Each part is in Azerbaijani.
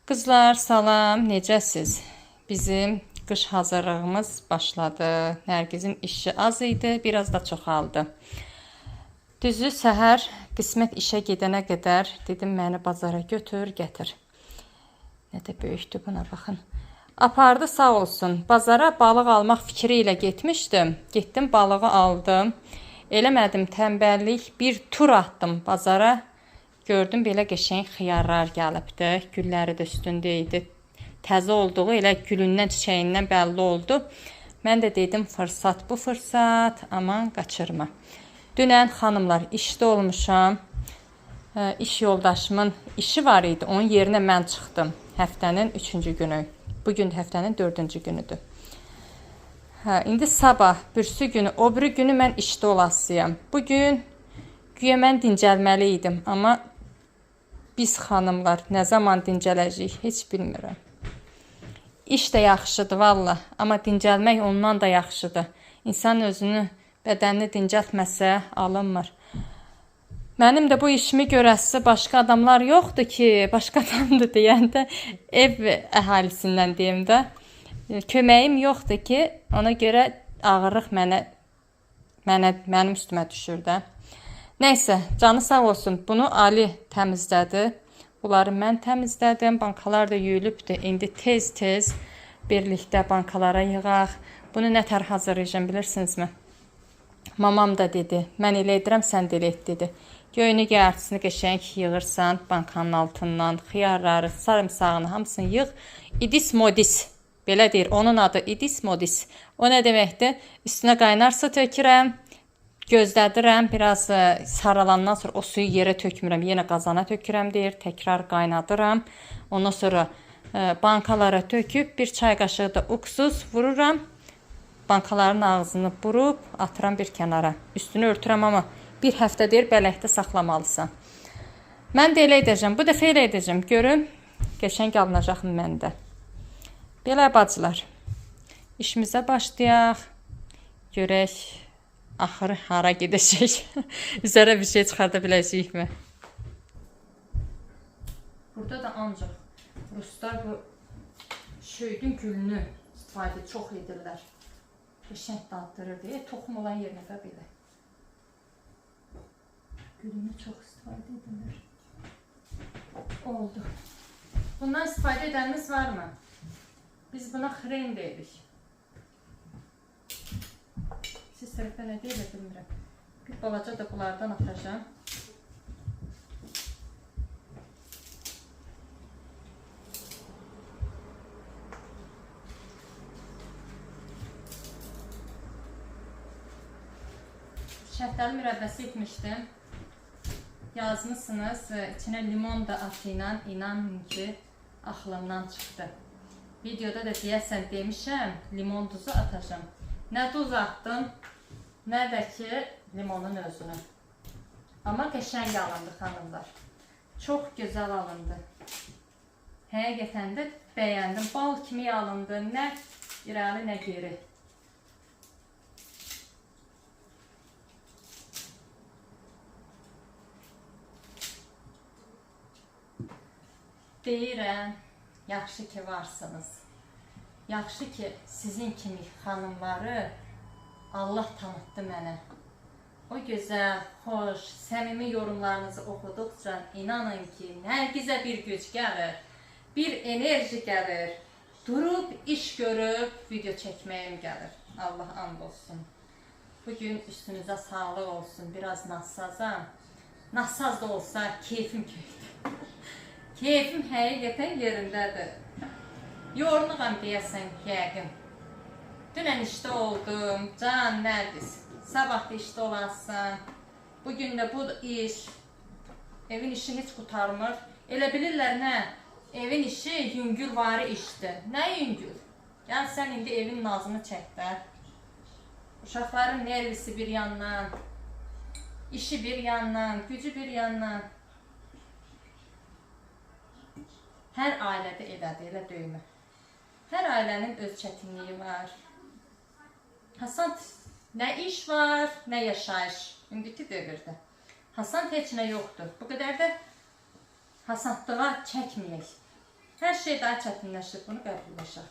Qızlar, salam, necəsiz? Bizim qış hazırlığımız başladı. Nərgizin işi az idi, biraz da çoxaldı. Düzü səhər qismət işə gedənə qədər dedim məni bazara götür, gətir. Nə də böyükdür buna baxın. Apardı sağ olsun. Bazara balıq almaq fikri ilə getmişdim. Getdim balığı aldım. Eləmədim tənbəllik, bir tur atdım bazara. Gördüm belə qəşəng xiyarlar gəlibdi. Gülləri də üstündə idi. Təzə olduğu elə gülündən, çiçəyindən bəlli oldu. Mən də dedim fırsat bu fırsat, aman qaçırma. Dünən xanımlar işdə olmuşam. İş yoldaşımın işi var idi. Onun yerinə mən çıxdım. Həftənin 3-cü günü. Bugün həftənin 4-cü günüdür. İndi sabah, bürsü günü, o biri günü mən işdə olasıyam. Bugün güya mən dincəlməli idim. Amma biz xanımlar nə zaman dincələcəyik, heç bilmirəm. İş də yaxşıdır valla, amma dincəlmək ondan da yaxşıdır. İnsan özünü, bədənini dincəltməsə alınmır. Mənim də bu işimi görəsi başqa adamlar yoxdur ki, başqa adamdır deyəndə ev əhalisindən deyim də. Köməyim yoxdur ki, ona görə ağırlıq mənim üstümə düşür də. Nəysə, canı sağ olsun. Bunu Ali təmizlədi. Bunları mən təmizlədim. Bankalar da yuyulubdur. İndi tez-tez birlikdə bankalara yığaq. Bunu nətər hazırlayacağım bilirsinizmi? Mamam da dedi. Mən elə edirəm, sən də elə et dedi. Göyünü göyərtisini qəşəng yığırsan bankanın altından. Xiyarları, sarımsağını hamısını yığ. İdis modis. Belə deyir. Onun adı idis modis. O nə deməkdir? Üstünə qaynar su tökürəm. Gözlədirəm, biraz saralandan sonra o suyu yerə tökmürəm, yenə qazana tökürəm deyir, təkrar qaynadıram. Ondan sonra bankalara töküb, bir çay qaşığı da uksuz vururam. Bankaların ağzını burub, atıram bir kənara. Üstünü örtürəm, amma bir həftə deyir, bələkdə saxlamalısan. Mən də elə edəcəm, bu dəfə elə edəcəm. Görün, qəşəng alınacaq məndə. Belə bacılar, işimizə başlayaq, görək. Axırı hara gedəcək? Üzərə bir şey çıxarda biləcəyikmi? Burada da ancaq ruslar bu şöydün gülünü istifadə çox edirlər. Qəşəng dadırır deyə toxum olan yerinə də belə. Gülünü çox istifadə edirlər. Oldu. Bundan istifadə edəniniz varmı? Biz buna xren deyirik. Siz tərəfdə nə deyilə bilmirəm. Bir balaca da bunlardan atacağım. Şəftəli mürəbbəsi etmişdim. Yazmışsınız. İçinə limon da atıyla inanın ki axlımdan çıxdı. Videoda da deyəsən demişəm limon duzu atacağım. Nə duz atdım, nə də ki limonun özünü. Amma qəşəng alındı xanımlar. Çox gözəl alındı. Həqiqətən də bəyəndim. Bal kimi alındı. Nə irəli, nə geri. Deyirəm, yaxşı ki varsınız. Yaxşı ki sizin kimi xanımları Allah tanıtdı mənə. O gözəl, xoş, səmimi yorumlarınızı oxuduqca inanın ki Nərgizə bir güc gəlir, bir enerji gəlir. Durub, iş görüb, video çəkməyim gəlir. Allah and olsun. Bugün üstünüzə sağlıq olsun. Biraz nassazam. Nassaz da olsa keyfim köydü. Keyfim həqiqətən yerindədir. Yorğunam deyəsən yəqin. Dünən işdə oldum. Can Nərgiz. Sabah da işdə olarsan. Bugün də bu iş. Evin işi heç qutarmır. Elə bilirlər nə? Evin işi yüngülvari işdir. Nə yüngül? Yəni sən indi evin nazını çəkdər. Uşaqların nervisi bir yandan. İşi bir yandan. Gücü bir yandan. Hər ailədə elədir, elə döymə. Hər ailənin öz çətinliyi var. Hasan, nə iş var, nə yaşayış. İndiki dövrdə. Hasan heç nə yoxdur. Bu qədər də hasanlığa çəkməyək. Hər şey daha çətinləşib, bunu qəbulləşək.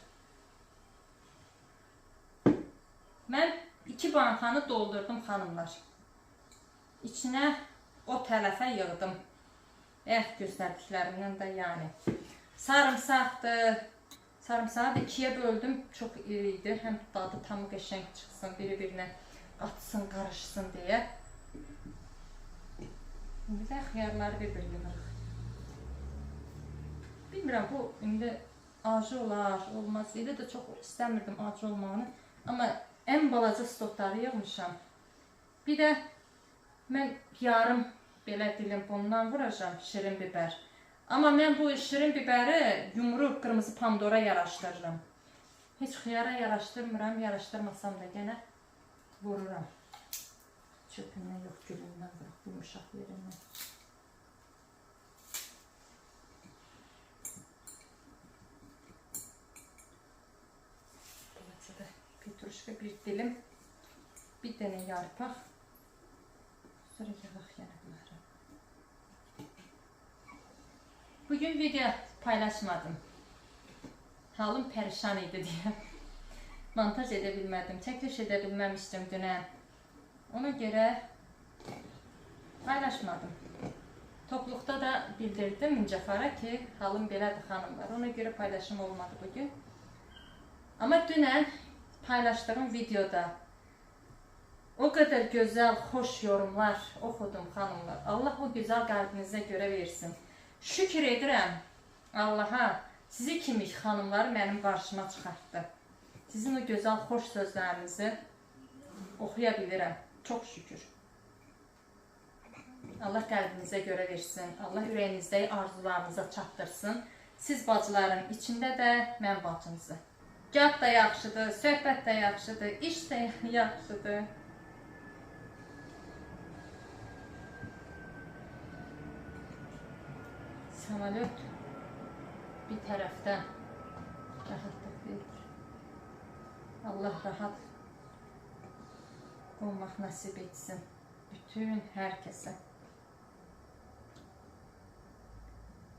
Mən 2 bankanı doldurdum xanımlar. İçinə o tələfə yığdım. Göstərdiklərimdən də yəni. Sarımsaqdır. Sarımsağı da 2-yə böldüm. Çox iri idi. Həm dadı tam qəşəng çıxsın, biri-birinə qatsın, qarışsın deyə. İndi də xiyarları bir-bir yığırıq. Bilmirəm, bu indi acı olar, olmaz. İndi də çox istəmirdim acı olmağını. Amma ən balaca stokları yığmışam. Bir də mən yarım belə dilim bundan vuracam, şirin biber. Amma mən bu şirin biberi yumru qırmızı pomidora yaraşdırıram. Heç xiyara yaraşdırmıram, yaraşdırmasam da yenə vururam. Çöpündən yox, gülündən bırak, yumuşaq yerindən. Beləcə də petruşka bir dilim, bir dənə yarpaq. Sonra yağaq yenə bunları. Bugün video paylaşmadım. Halım perişan idi deyə. Montaj edə bilmədim, çəkiliş edə bilməmişdim dünən. Ona görə paylaşmadım. Topluqda da bildirdim Mücəfara ki, halım belədir xanımlar. Ona görə paylaşım olmadı bugün. Amma dünən paylaşdığım videoda o qədər gözəl, xoş yorumlar oxudum xanımlar. Allah o gözəl qəlbinizə görə versin. Şükür edirəm Allaha, sizi kimi xanımları mənim qarşıma çıxartdı. Sizin o gözəl, xoş sözlərinizi oxuya bilirəm. Çox şükür. Allah qəlbinizə görə versin. Allah ürəyinizdəki arzularınıza çatdırsın. Siz bacıların içində də mən bacınızı. Gah da yaxşıdır, söhbət də yaxşıdır, iş də yaxşıdır. Samolyot bir tərəfdən rahatlıq verir. Allah rahat olmaq nəsib etsin bütün hər kəsə.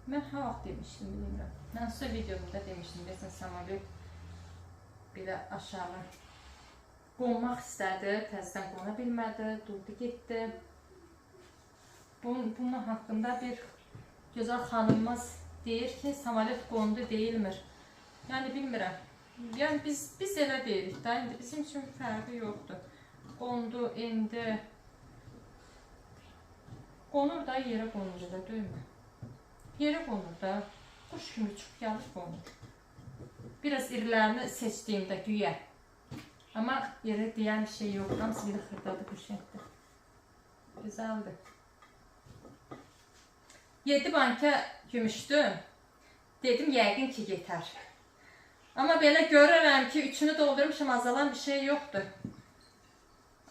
Mən vaxt demişdim, bilmirəm. Mən sizə videomda demişdim, desən samolyot belə aşağı qonmaq istədi, təzədən qona bilmədi, durdu getdi. Bunun haqqında bir gözəl xanımımız deyir ki, samolyot qondu deyilmir. Yəni bilmirəm. Yəni biz elə deyirik da, indi bizim üçün fərqi yoxdur. Qondu, indi. Qonur da, yerə qonur da, döymə. Yerə qonur da, quş kimi çıxıb gəlib qonur. Biraz irilərini seçdiyimdə güyə. Amma yerə deyən bir şey yoxdur, hamısı bir xırdadır, quşəkdir. Güzeldir. 7 banka gümüşdüm. Dedim yəqin ki yetər. Amma belə görürəm ki 3'ünü doldurmuşam, azalan bir şey yoxdur.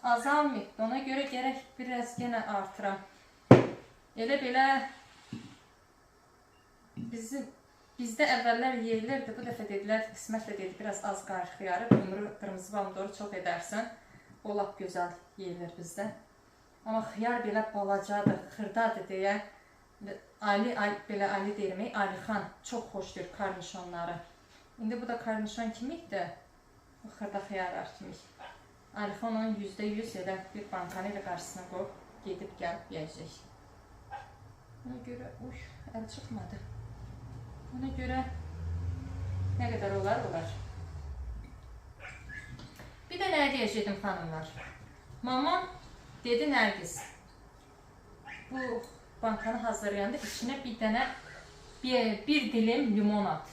Azalmıyıb. Ona görə gərək biraz yenə artıram. Elə belə bizdə əvvəllər yeyilirdi. Bu dəfə dedilər, qismət də dedi, biraz az qarxıyarı, qırmızı pomidoru çox edərsən. O lap gözəl yeyilir bizdə. Amma xiyar belə balacadır, xırdadır deyə Ali deyirəm, Alixan çox xoşdur karnişonları. İndi bu da karnişon kimikdir? Bu xırda xiyarlar kimik. Alixan onun %100 elə bir bankanı ilə qarşısına qoyub, gedib gəlib yiyəcək. Ona görə, əl çıxmadı. Ona görə nə qədər olar? Bir də nə deyəcəkdim xanımlar? Mamam dedi Nərgiz, bu bankanı hazırlayanda içine bir dilim limon at.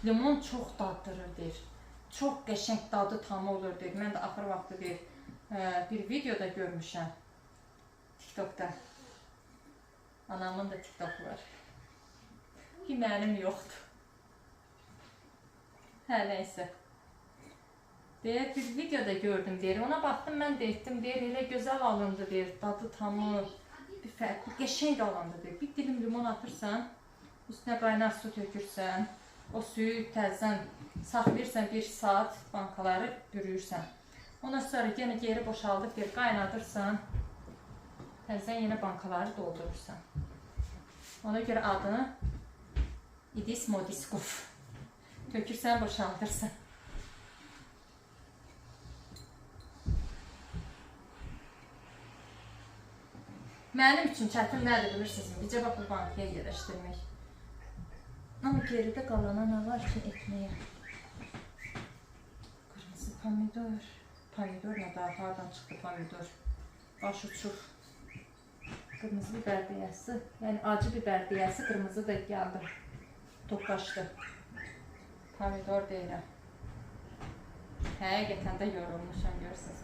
Limon çox daddırır deyir. Çox qəşəng dadı tamı olur deyir. Mən də axır vaxtı bir videoda görmüşəm. TikTokda. Anamın da TikToku var. Ki mənim yoxdur. Hə, neysə. Deyir, bir videoda gördüm deyir. Ona baxdım, mən də etdim deyir. Elə gözəl alındı deyir. Dadı tamı, bir fərqli, qəşəng alındı deyir. Bir dilim limon atırsan, üstünə qaynar su tökürsən, o suyu təzədən saxlayırsan 1 saat, bankaları bürüyürsən. Ondan sonra yenə geri boşaldıb deyir, qaynadırsan, təzədən yenə bankaları doldurursan. Ona görə adını İdis modiskuf. Tökürsən, boşaldırsan. Mənim üçün çətin nədir bilirsiniz? Bircə bax bu bankaya yerləşdirmək. Amma geridə qalana nə var ki etməyə? Qırmızı pomidor. Pomidor nə daha hardan çıxdı pomidor? Baş uçur. Qırmızı biber deyəsi, yəni acı biber deyəsi qırmızı da gəldi. Toplaşdı. Pomidor deyirəm. Həqiqətən də yorulmuşam, görürsünüz.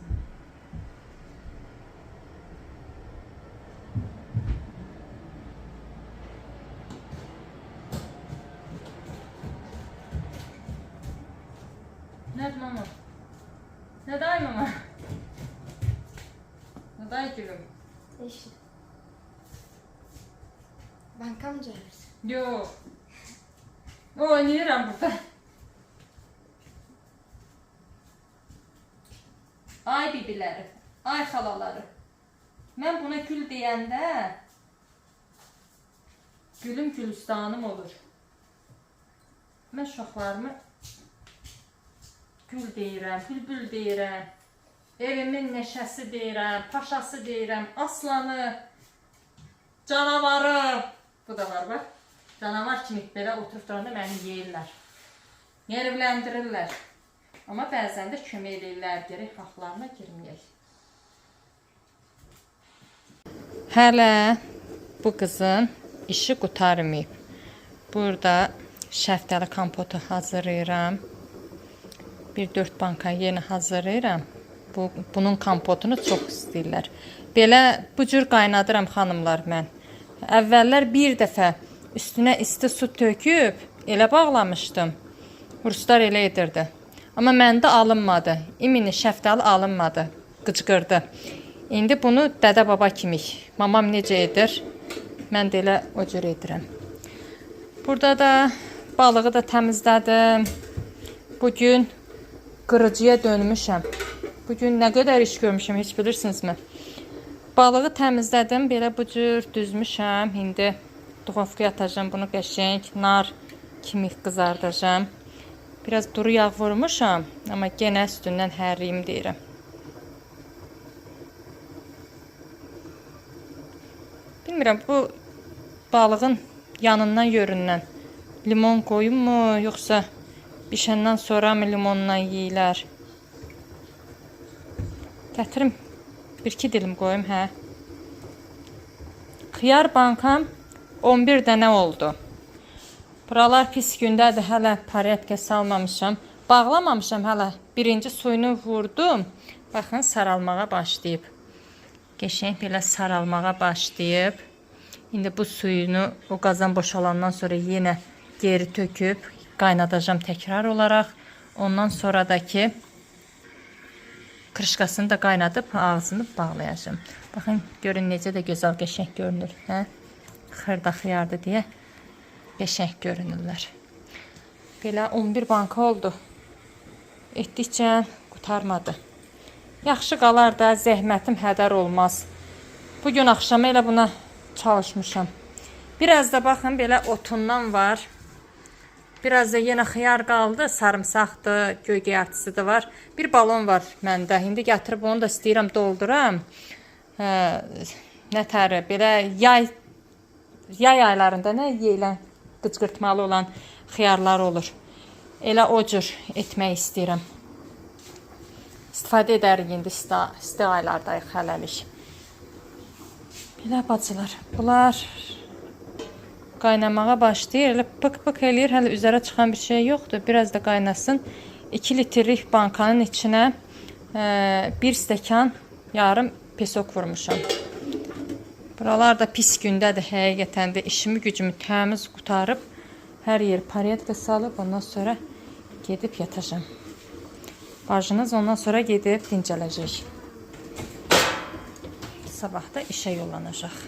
Nədir mama? Nədir mama? Nədir gülüm? İşte. Banka mı gelirsin? Yok. Oynayıram burada. Ay bibiləri, ay xalaları. Mən buna gül deyəndə gülüm gülüstanım olur. Mən uşaqlarımı gül deyirəm, bülbül deyirəm. Evimin neşəsi deyirəm, paşası deyirəm, aslanı, canavarı. Bu da var bak. Canavar kimi belə oturub duranda məni yeyirlər. Yerivləndirirlər. Amma bəzən də kömək edirlər, gərək haqlarına girməyək. Hələ bu qızın işi qurtarmayıb. Burada şəftəli kompotu hazırlayıram. Bir 4 banka yeni hazırlayıram. Bunun kompotunu çox istəyirlər. Belə bu cür qaynadıram xanımlar mən. Əvvəllər bir dəfə üstünə isti su töküb elə bağlamışdım. Ruslar elə edirdi. Amma məndə alınmadı. İmini şəftəli alınmadı. Qıcqırdı. İndi bunu dədə baba kimi. Mamam necə edir? Mən də elə o cür edirəm. Burada da balığı da təmizlədim. Bugün qırıcıya dönmüşəm. Bugün nə qədər iş görmüşəm, heç bilirsinizmi? Balığı təmizlədim, belə bu cür düzmüşəm. İndi duxovkaya atacağım bunu qəşəng nar kimi qızardacağım. Biraz duru yağ vurmuşam, amma yenə üstündən hərliyim deyirəm. Bilmirəm, bu balığın yanından yöründən limon qoyum mu, yoxsa bişəndən sonra mı limonla yeyirlər? Gətirim. 1-2 dilim qoyum, hə. Xiyar bankam 11 dənə oldu. Buralar pis gündədir, hələ paretka salmamışam. Bağlamamışam hələ. Birinci suyunu vurdum. Baxın, saralmağa başlayıb. Qəşəng belə saralmağa başlayıb. İndi bu suyunu o qazan boşalandan sonra yenə geri töküb qaynadacağım təkrar olaraq. Ondan sonradakı krışkasını da qaynadıb ağzını bağlayacağım. Baxın, görün necə də gözəl qəşəng görünür. Hə? Xırda xiyardır deyə qəşəng görünürlər. Belə 11 banka oldu. Etdikcə qurtarmadı. Yaxşı qalar da, zəhmətim hədər olmaz. Bugün axşama elə buna çalışmışam. Biraz da baxın, belə otundan var. Biraz da yenə xiyar qaldı, sarımsaqdır, göy göyərtisi də var. Bir balon var məndə. İndi gətirib onu da istəyirəm dolduram. Nətəri, belə yay aylarında nə yeyilən, qıcqırtmalı olan xiyarlar olur. Elə o cür etmək istəyirəm. İstifadə edərik indi isti aylardayıq hələlik. Belə bacılar, bunlar qaynamağa başlayır. Elə pık-pık eləyir. Hələ üzərə çıxan bir şey yoxdur. Biraz da qaynasın. 2 litrlik bankanın içinə 1 stəkan yarım pesok vurmuşam. Buralar da pis gündədir həqiqətən də. İşimi gücümü təmiz qutarıb hər yer paretka salıb ondan sonra gedib yatacağım. Bacınız ondan sonra gedib dincələcək. Sabah da işə yollanacaq.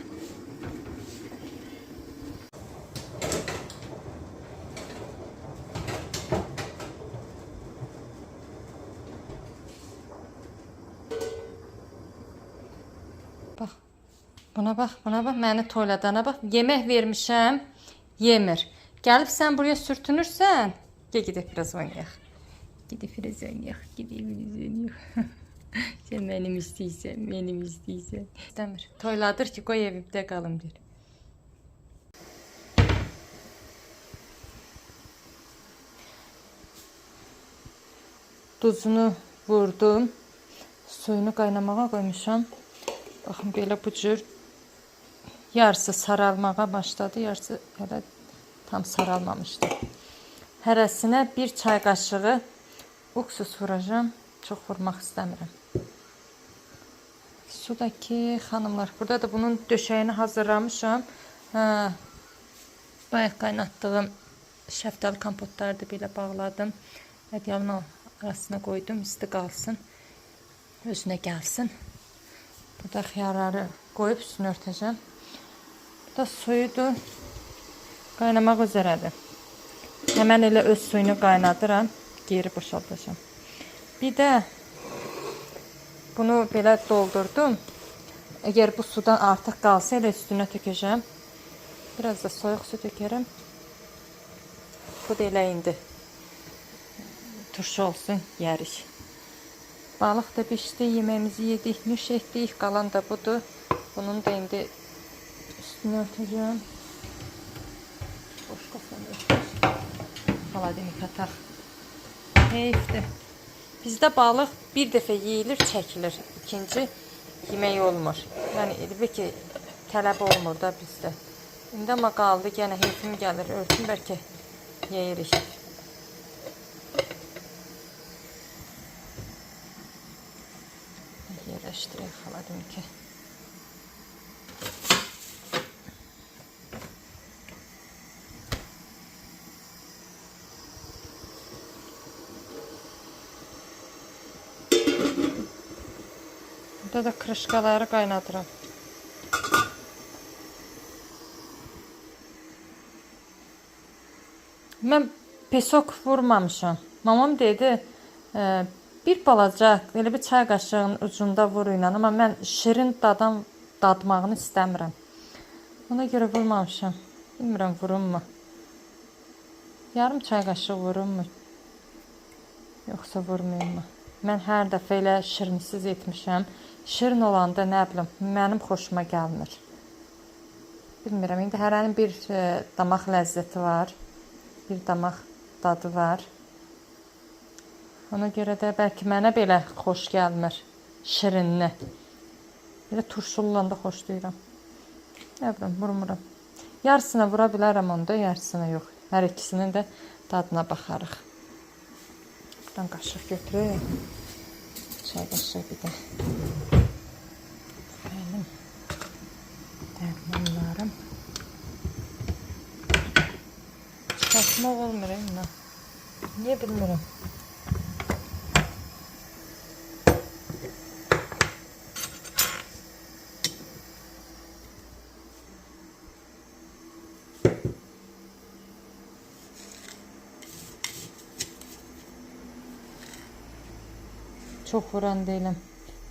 Buna bax, məni toyladana bax. Yemək vermişəm, yemir. Gəlib sən buraya sürtünürsən, gedib biraz oynayaq. Gedib biraz oynayaq, gedib biraz oynayaq. Sən mənim istəyirsən, mənim istəyirsən. İstəmir. Toyladır ki, qoy evimdə qalım deyir. Duzunu vurdum. Suyunu qaynamağa qoymuşam. Baxın, belə bu cür yarısı saralmağa başladı, yarısı hələ tam saralmamışdı. Hərəsinə bir çay qaşığı уксус vuracağım. Çox vurmaq istəmirəm. Sudakı xanımlar, burada da bunun döşəyini hazırlamışam. Bayaq qaynatdığım şəftəli kompotları da belə bağladım. Ədyalın arasına qoydum, isti qalsın. Özünə gəlsin. Burada xiyarları qoyub üstünü örtəcəm. Burada suyudur. Qaynamaq üzərədir. Həmən elə öz suyunu qaynadıram. Geri boşaldacağım. Bir də bunu belə doldurdum. Əgər bu sudan artıq qalsa elə üstünə tökəcəm. Biraz da soyuq su tökərəm. Bu da elə indi turşu olsun, yərik. Balıq da pişdi, yeməyimizi yedik, nüş etdik. Qalan da budur. Bunun da indi üstünü örtəcəm. Boş qafanı örtəcəm. Xaladenik ataq. Heyfdir. Bizdə balıq bir dəfə yeyilir, çəkilir. İkinci yemək olmur. Yəni elbə ki, tələb olmur da bizdə. İndi amma qaldı, yenə heyfim gəlir. Örtüm, bəlkə yeyirik. Yerləşdirək xaladenikə. Burada da krışkaları qaynadıram. Mən pesok vurmamışam. Mamam dedi, bir balaca, elə bir çay qaşığının ucunda vuruyla, amma mən şirin dadmağını istəmirəm. Ona görə vurmamışam. Bilmirəm, vurummu? Yarım çay qaşığı vurummu? Yoxsa vurmayımmı? Mən hər dəfə elə şirinsiz etmişəm. Şirin olanda, nə bilim, mənim xoşuma gəlmir. Bilmirəm, indi hərənin bir damaq ləzzəti var. Bir damaq dadı var. Ona görə də bəlkə mənə belə xoş gəlmir. Şirinli. Belə turşulla da xoşlayıram. Nə bilim, vurmuram. Yarısına vura bilərəm onda, yarısına yox. Hər ikisinin də dadına baxarıq. Buradan qaşıq götürək. Çay qaşıq bir də. Mənim dərmanlarım. Çıxartmaq olmur, eyni. Niyə bilmirəm. Çox vuran deyiləm.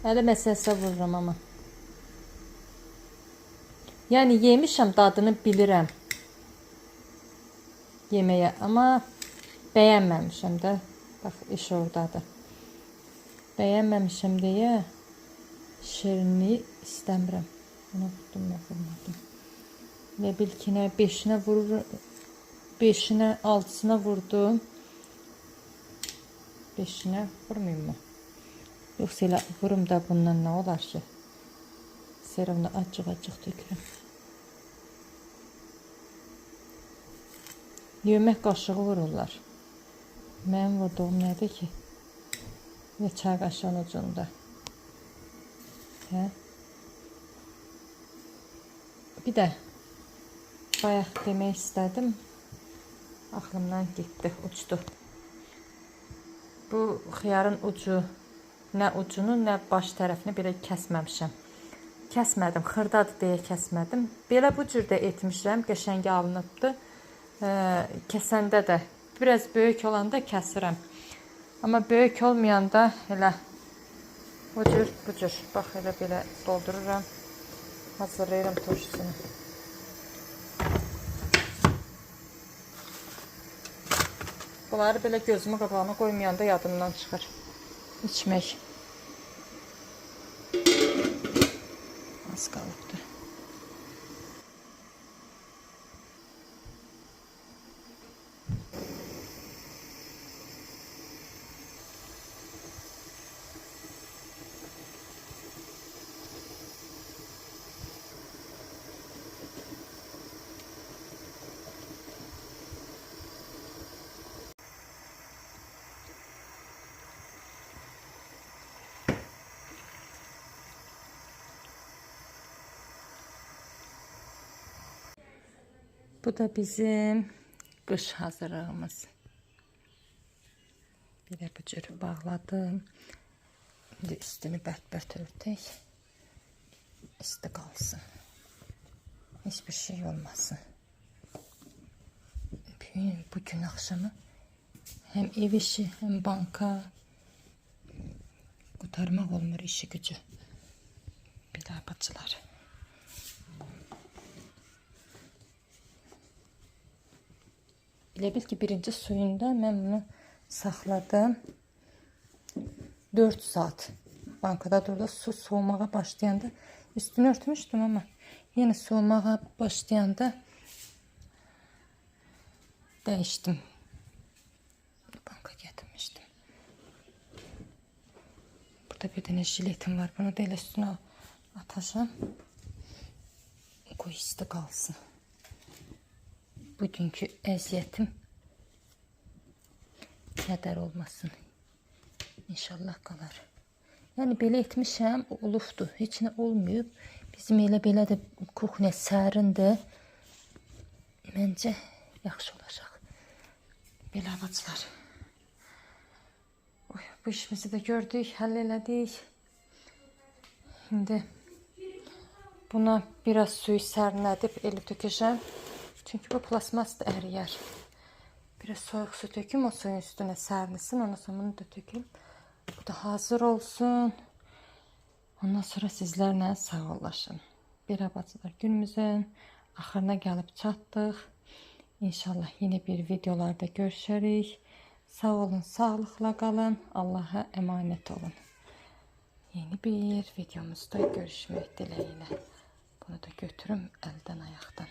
Əli məsələsə vururam amma. Yəni yemişəm, dadını bilirəm. Yeməyə, amma bəyənməmişəm də. Bax, iş oradadır. Bəyənməmişəm deyə şirinliyi istəmirəm. Ona vurmadım. Elə bil ki, 5-inə vurur, 5-inə 6-sına vurdum. 5-inə vurmayayım mı? Yoxsa elə vurum da bundan nə olar ki? Serumda acıq-acıq tökürəm. Yemək qaşığı vururlar. Mənim vurduğum nədir ki? Və çay qaşığının ucunda. Hə? Bir də bayaq demək istədim. Aklımdan getdi, uçdu. Bu xiyarın ucu, nə ucunu, nə baş tərəfini belə kəsməmişəm. Kəsmədim, xırdadır deyə kəsmədim. Belə bu cür də etmişəm, qəşəng alınıbdır. Kəsəndə də biraz böyük olanda kəsirəm. Amma böyük olmayanda elə bu cür, bu cür. Bax, elə belə doldururam. Hazırlayıram turşusunu. Bunları belə gözümün qabağına qoymayanda yadımdan çıxır içmək. Az qalıbdı. Bu da bizim qış hazırlığımız. Bir də bu cür bağladım. İndi üstünü bət-bət örtək. İsti qalsın. Hiçbir şey olmasın. Bugün akşamı hem ev işi hem banka kurtarmak olmur işi gücü. Bir daha bacılar. Elə bil ki, birinci suyunda mən bunu saxladım. 4 saat. Bankada durdu. Su soğumağa başlayanda üstünü örtmüşdüm ama yine soğumağa başlayanda dəyişdim. Banka getirmiştim. Burada bir tane jiletim var. Bunu da elə üstüne atacağım. Qoy isti qalsın. Bugünkü əziyyətim kədər olmasın. İnşallah qalar. Yəni belə etmişəm, olubdu. Heç nə olmayıb. Bizim elə-belə də kuxnya sərindir. Məncə yaxşı olacaq. Belə bacılar. Bu işimizi də gördük, həll elədik. İndi buna biraz suyu sərinlədib elə tökəcəm. Çünkü bu plasmas da əriyər. Biraz soyuq su töküm, o suyun üstüne sərnisin. Ondan sonra bunu da töküm. Bu da hazır olsun. Ondan sonra sizlerle sağollaşın. Bir bacılar, günümüzün axırına gəlib çatdıq. İnşallah yeni bir videolarda görüşərik. Sağ olun, sağlıqla qalın. Allah'a emanet olun. Yeni bir videomuzda görüşmək dileğiyle. Bunu da götürüm elden ayaktan.